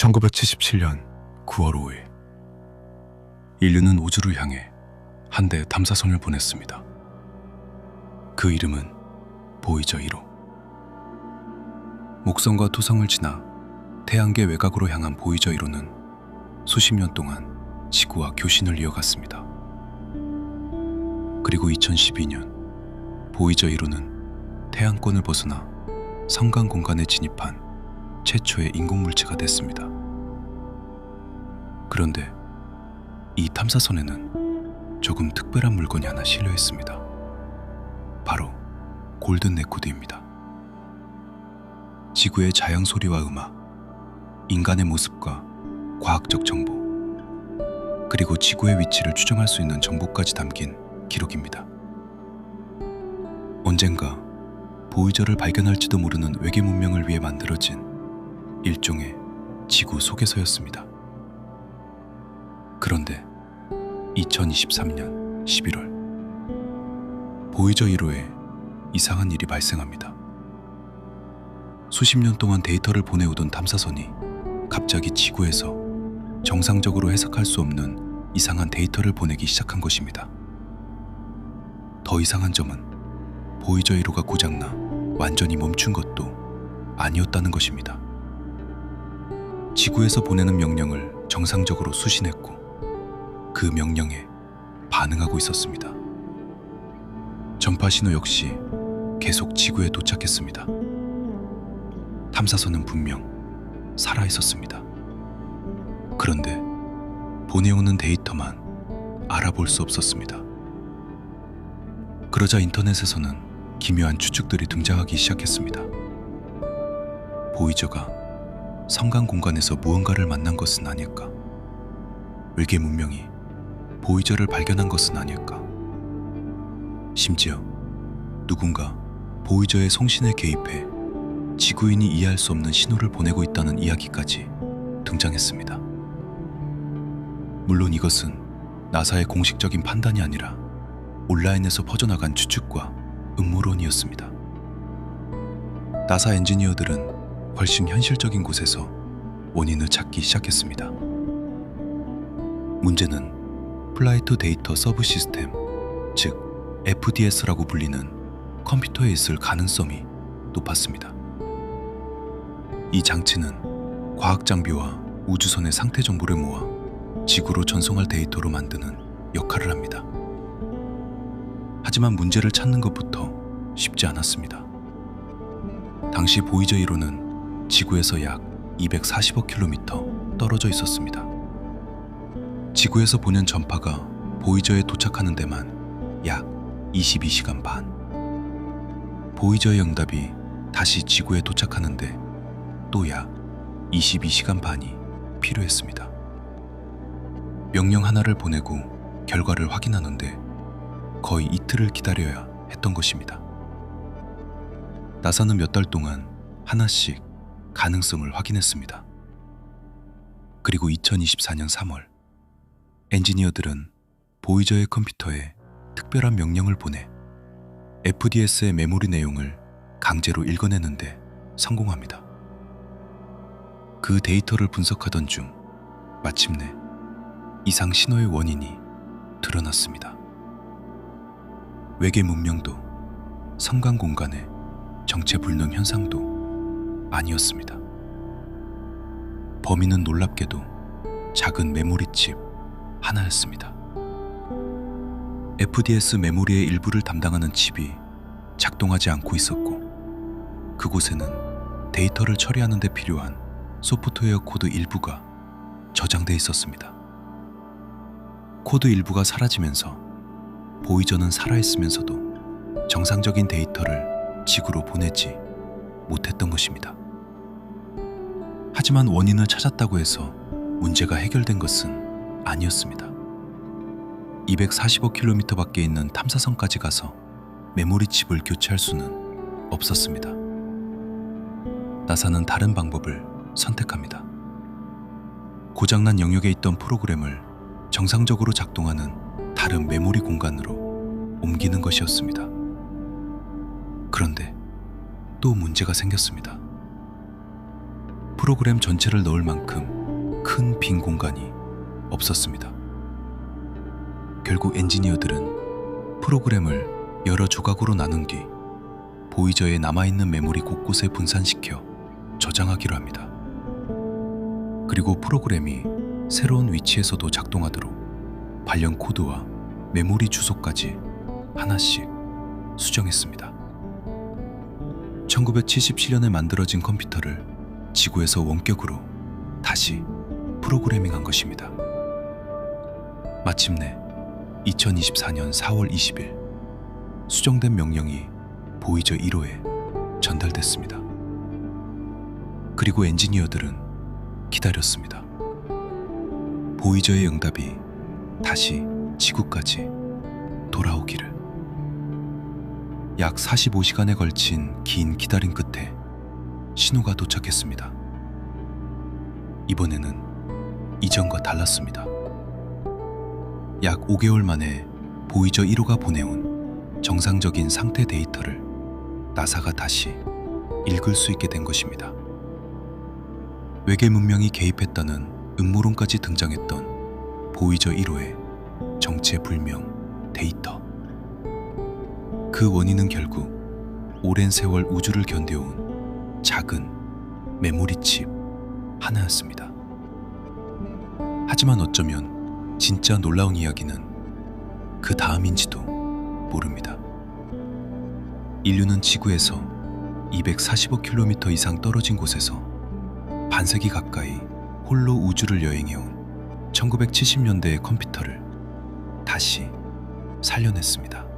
1977년 9월 5일, 인류는 우주를 향해 한 대의 탐사선을 보냈습니다. 그 이름은 보이저 1호. 목성과 토성을 지나 태양계 외곽으로 향한 보이저 1호는 수십 년 동안 지구와 교신을 이어갔습니다. 그리고 2012년 보이저 1호는 태양권을 벗어나 성간 공간에 진입한 최초의 인공물체가 됐습니다. 그런데 이 탐사선에는 조금 특별한 물건이 하나 실려 있습니다. 바로 골든 레코드입니다. 지구의 자연 소리와 음악, 인간의 모습과 과학적 정보, 그리고 지구의 위치를 추정할 수 있는 정보까지 담긴 기록입니다. 언젠가 보이저를 발견할지도 모르는 외계 문명을 위해 만들어진 일종의 지구 소개서였습니다. 그런데 2023년 11월, 보이저 1호에 이상한 일이 발생합니다. 수십 년 동안 데이터를 보내오던 탐사선이 갑자기 지구에서 정상적으로 해석할 수 없는 이상한 데이터를 보내기 시작한 것입니다. 더 이상한 점은 보이저 1호가 고장나 완전히 멈춘 것도 아니었다는 것입니다. 지구에서 보내는 명령을 정상적으로 수신했고 그 명령에 반응하고 있었습니다. 전파 신호 역시 계속 지구에 도착했습니다. 탐사선은 분명 살아있었습니다. 그런데 보내오는 데이터만 알아볼 수 없었습니다. 그러자 인터넷에서는 기묘한 추측들이 등장하기 시작했습니다. 보이저가 성간 공간에서 무언가를 만난 것은 아닐까? 외계 문명이 보이저를 발견한 것은 아닐까? 심지어 누군가 보이저의 송신에 개입해 지구인이 이해할 수 없는 신호를 보내고 있다는 이야기까지 등장했습니다. 물론 이것은 나사의 공식적인 판단이 아니라 온라인에서 퍼져나간 추측과 음모론이었습니다. 나사 엔지니어들은 훨씬 현실적인 곳에서 원인을 찾기 시작했습니다. 문제는 플라이트 데이터 서브 시스템, 즉 FDS라고 불리는 컴퓨터에 있을 가능성이 높았습니다. 이 장치는 과학 장비와 우주선의 상태 정보를 모아 지구로 전송할 데이터로 만드는 역할을 합니다. 하지만 문제를 찾는 것부터 쉽지 않았습니다. 당시 보이저 1호는 지구에서 약 240억 킬로미터 떨어져 있었습니다. 지구에서 보낸 전파가 보이저에 도착하는 데만 약 22시간 반. 보이저의 응답이 다시 지구에 도착하는데 또 약 22시간 반이 필요했습니다. 명령 하나를 보내고 결과를 확인하는데 거의 이틀을 기다려야 했던 것입니다. 나사는 몇 달 동안 하나씩 가능성을 확인했습니다. 그리고 2024년 3월, 엔지니어들은 보이저의 컴퓨터에 특별한 명령을 보내 FDS의 메모리 내용을 강제로 읽어내는데 성공합니다. 그 데이터를 분석하던 중 마침내 이상 신호의 원인이 드러났습니다. 외계 문명도 성간 공간의 정체불능 현상도 아니었습니다. 범인은 놀랍게도 작은 메모리 칩 하나였습니다. FDS 메모리의 일부를 담당하는 칩이 작동하지 않고 있었고 그곳에는 데이터를 처리하는 데 필요한 소프트웨어 코드 일부가 저장돼 있었습니다. 코드 일부가 사라지면서 보이저는 살아있으면서도 정상적인 데이터를 지구로 보내지 못했던 것입니다. 하지만 원인을 찾았다고 해서 문제가 해결된 것은 아니었습니다. 240억 킬로미터 밖에 있는 탐사선까지 가서 메모리 칩을 교체할 수는 없었습니다. 나사는 다른 방법을 선택합니다. 고장난 영역에 있던 프로그램을 정상적으로 작동하는 다른 메모리 공간으로 옮기는 것이었습니다. 그런데 또 문제가 생겼습니다. 프로그램 전체를 넣을 만큼 큰 빈 공간이 없었습니다. 결국 엔지니어들은 프로그램을 여러 조각으로 나눈 뒤 보이저에 남아있는 메모리 곳곳에 분산시켜 저장하기로 합니다. 그리고 프로그램이 새로운 위치에서도 작동하도록 발령 코드와 메모리 주소까지 하나씩 수정했습니다. 1977년에 만들어진 컴퓨터를 지구에서 원격으로 다시 프로그래밍한 것입니다. 마침내 2024년 4월 20일 수정된 명령이 보이저 1호에 전달됐습니다. 그리고 엔지니어들은 기다렸습니다. 보이저의 응답이 다시 지구까지 돌아오기를. 약 45시간에 걸친 긴 기다림 끝에 신호가 도착했습니다. 이번에는 이전과 달랐습니다. 약 5개월 만에 보이저 1호가 보내온 정상적인 상태 데이터를 나사가 다시 읽을 수 있게 된 것입니다. 외계 문명이 개입했다는 음모론까지 등장했던 보이저 1호의 정체불명 데이터. 그 원인은 결국 오랜 세월 우주를 견뎌온 작은 메모리 칩 하나였습니다. 하지만 어쩌면 진짜 놀라운 이야기는 그 다음인지도 모릅니다. 인류는 지구에서 240억 킬로미터 이상 떨어진 곳에서 반세기 가까이 홀로 우주를 여행해온 1970년대의 컴퓨터를 다시 살려냈습니다.